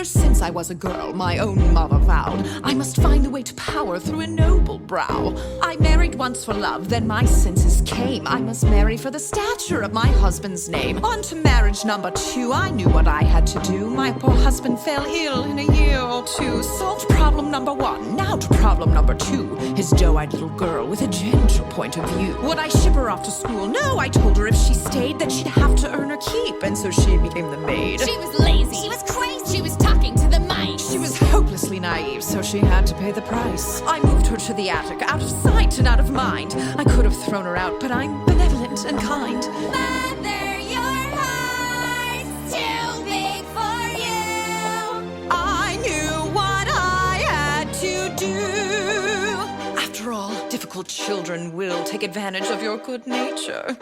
since I was a girl, my own mother vowed, I must find the way to power through a noble brow. I married once for love, then my senses came. I must marry for the stature of my husband's name. On to marriage number 2, I knew what I had to do. My poor husband fell ill in a year or 2. Solved problem number 1, now to problem number 2. His doe-eyed little girl with a gentle point of view. Would I ship her off to school? No, I told her if she stayed that she'd have to earn her keep, and so she became the maid. She was lazy. She was crazy. She was talking to the mice. She was hopelessly naive, so she had to pay the price. I moved her to the attic, out of sight and out of mind. I could have thrown her out, but I'm benevolent and kind. Mother, your heart's too big for you. I knew what I had to do. After all, difficult children will take advantage of your good nature.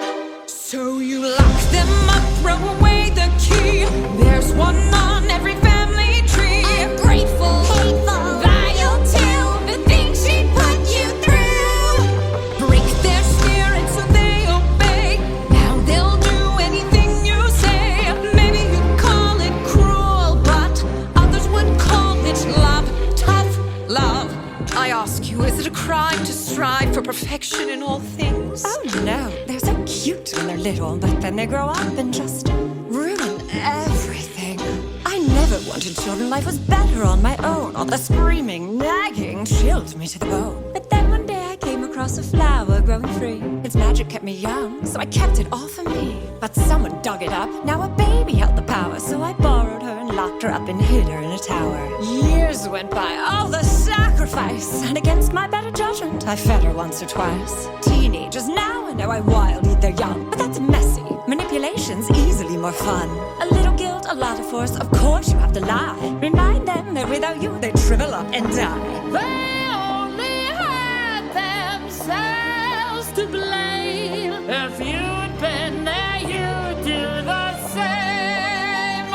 So you lock them up, throw away the key. There's one on every family tree. I'm grateful, hateful, vile too. The things she put you through. Break their spirit so they obey. Now they'll do anything you say. Maybe you'd call it cruel, but others would call it love. Tough love. I ask you, is it a crime to strive for perfection in all things? Oh no, they're so cute when they're little, but then they grow up and just ruin everything. I never wanted children, life was better on my own. All the screaming, nagging chilled me to the bone. But then one day I came across a flower growing free. Its magic kept me young, so I kept it all for me. But someone dug it up, now a baby held the power. So I borrowed her and locked her up and hid her in a tower. Years went by, all the sacrifice, and against my better judgment, I fed her once or twice. Teenagers now, I know I wild eat their young, but that's messy. Manipulation's easily more fun. A little guilt, a lot of force, of course you have to lie. Remind them that without you, they'd shrivel up and die. They only had themselves to blame. If you'd been there, you'd do the same.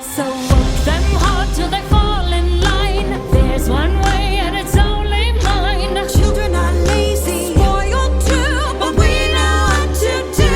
So work them hard till they fall in line. There's one way and it's only mine. Children are lazy, spoiled too, but we know what to do.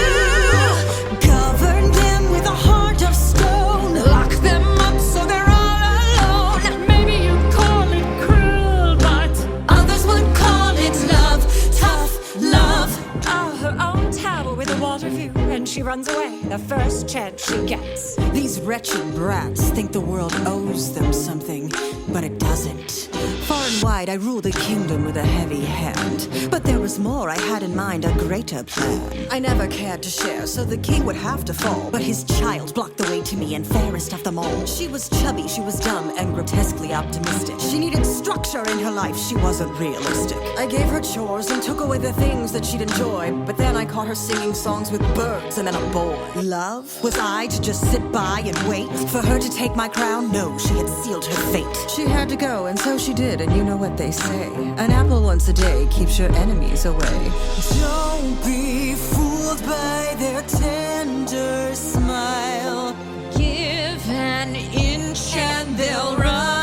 Govern them with a heart of stone. Lock them up so they're all alone. Maybe you call it cruel, but Others would call it love, tough love. Oh, her own tower with a water view, and she runs away the first chance she gets. These wretched brats think the world owes them something, but it doesn't. Far and wide, I rule the kingdom with a heavy hand. But there was more, I had in mind a greater plan. I never cared to share, so the king would have to fall. But his child blocked the way to me, and fairest of them all. She was chubby, she was dumb, and grotesquely optimistic. She needed structure in her life, she wasn't realistic. I gave her chores and took away the things that she'd enjoy. But then I caught her singing songs with birds and then a boy. Love? Was I to just sit by and wait for her to take my crown? No, she had sealed her fate. She had to go, and so she did, and you know what they say. An apple once a day keeps your enemies away. Don't be fooled by their tender smile. Give an inch and they'll run.